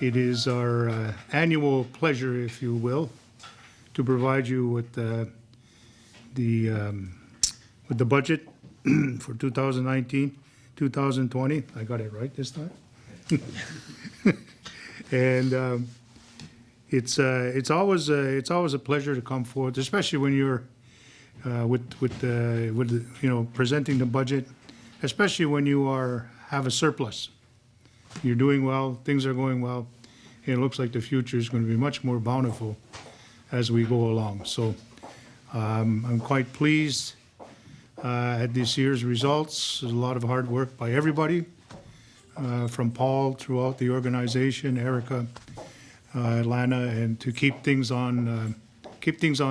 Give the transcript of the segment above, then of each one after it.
It is our annual pleasure, if you will, to provide you with the budget for 2019, 2020. I got it right this time. And it's always a pleasure to come forth, especially when you're presenting the budget, especially when you have a surplus. You're doing well, things are going well, and it looks like the future is going to be much more bountiful as we go along. So I'm quite pleased at this year's results. There's a lot of hard work by everybody, from Paul throughout the organization, Erica, Lana, and to keep things on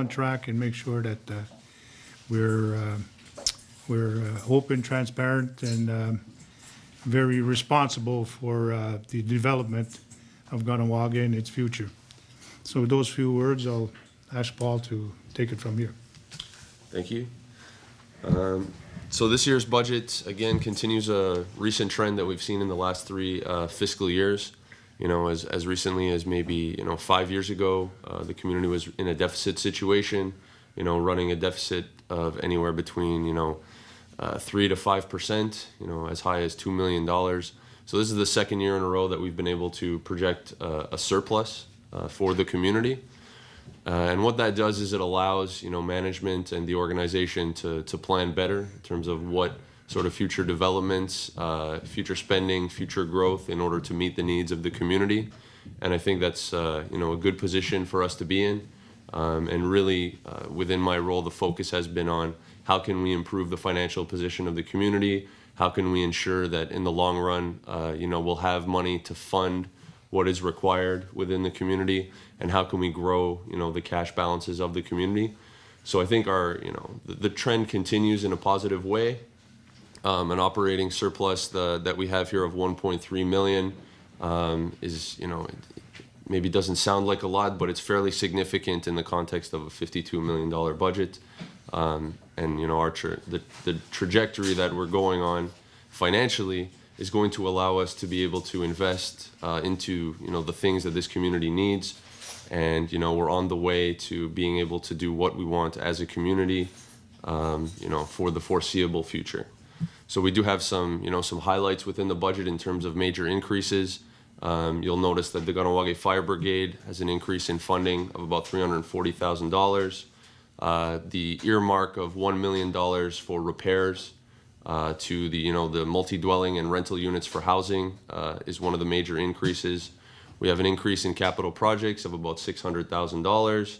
track and make sure that we're open, transparent, and very responsible for the development of Kahnawake and its future. So with those few words, I'll ask Paul to take it from here. Thank you. So this year's budget, again, continues a recent trend that we've seen in the last 3 fiscal years. You know, as recently as maybe, 5 years ago, the community was in a deficit situation, running a deficit of anywhere between, 3 to 5%, as high as $2 million. So this is the second year in a row that we've been able to project a surplus for the community. And what that does is it allows, management and the organization to plan better in terms of what sort of future developments, future spending, future growth in order to meet the needs of the community. And I think that's, a good position for us to be in. And really, within my role, the focus has been on how can we improve the financial position of the community? How can we ensure that in the long run, we'll have money to fund what is required within the community? And how can we grow, the cash balances of the community? So I think the trend continues in a positive way. An operating surplus that we have here of 1.3 million is, maybe doesn't sound like a lot, but it's fairly significant in the context of a $52 million budget. And the trajectory that we're going on financially is going to allow us to be able to invest into the things that this community needs. And we're on the way to being able to do what we want as a community, for the foreseeable future. So we do have some highlights within the budget in terms of major increases. You'll notice that the Kahnawake Fire Brigade has an increase in funding of about $340,000. The earmark of $1 million for repairs to the multi-dwelling and rental units for housing is one of the major increases. We have an increase in capital projects of about $600,000,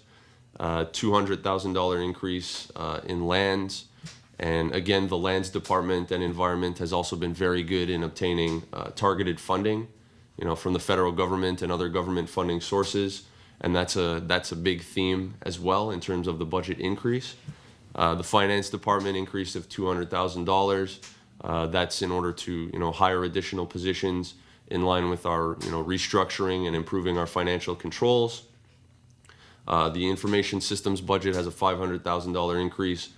$200,000 increase in lands. And again, the lands department and environment has also been very good in obtaining targeted funding, from the federal government and other government funding sources. And that's a big theme as well in terms of the budget increase. The finance department increase of $200,000. That's in order to hire additional positions in line with our restructuring and improving our financial controls. The information systems budget has a $500,000 increase.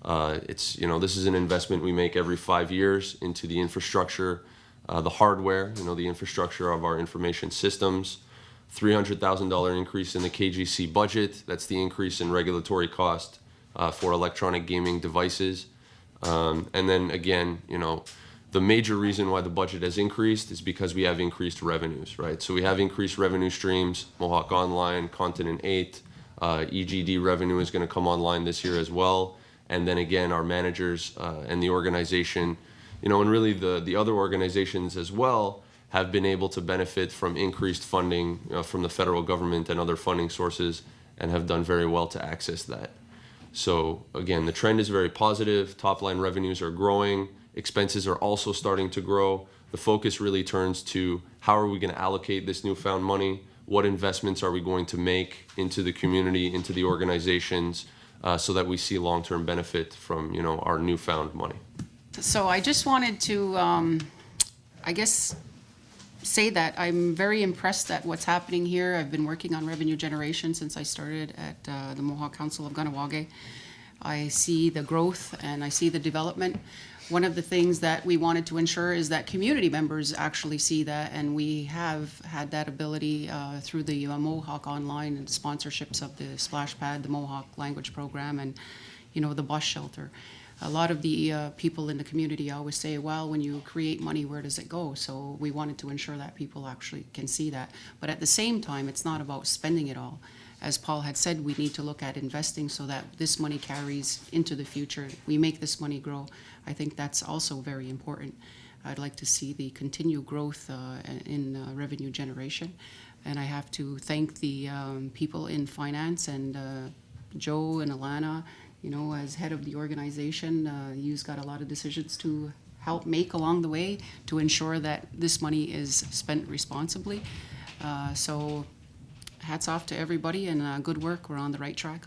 This is an investment we make every 5 years into the infrastructure, the hardware, the infrastructure of our information systems. $300,000 increase in the KGC budget. That's the increase in regulatory cost for electronic gaming devices. And then again, the major reason why the budget has increased is because we have increased revenues, right? So we have increased revenue streams, Mohawk Online, Continent 8, EGD revenue is going to come online this year as well. And then again, our managers and the organization, and really the other organizations as well, have been able to benefit from increased funding from the federal government and other funding sources and have done very well to access that. So again, the trend is very positive. Top line revenues are growing. Expenses are also starting to grow. The focus really turns to how are we going to allocate this newfound money? What investments are we going to make into the community, into the organizations, so that we see long-term benefit from our newfound money. So I just wanted to, say that I'm very impressed at what's happening here. I've been working on revenue generation since I started at the Mohawk Council of Kahnawake. I see the growth and I see the development. one of the things that we wanted to ensure is that community members actually see that, and we have had that ability through the Mohawk online and sponsorships of the splash pad, the Mohawk language program, and the bus shelter. A lot of the people in the community always say, well, when you create money, where does it go? So we wanted to ensure that people actually can see that. But at the same time, it's not about spending it all. As Paul had said, we need to look at investing so that this money carries into the future. We make this money grow. I think that's also very important. I'd like to see the continued growth in revenue generation. And I have to thank the people in finance and Joe and Alana, as head of the organization. You've got a lot of decisions to help make along the way to ensure that this money is spent responsibly. So hats off to everybody, and good work. We're on the right track.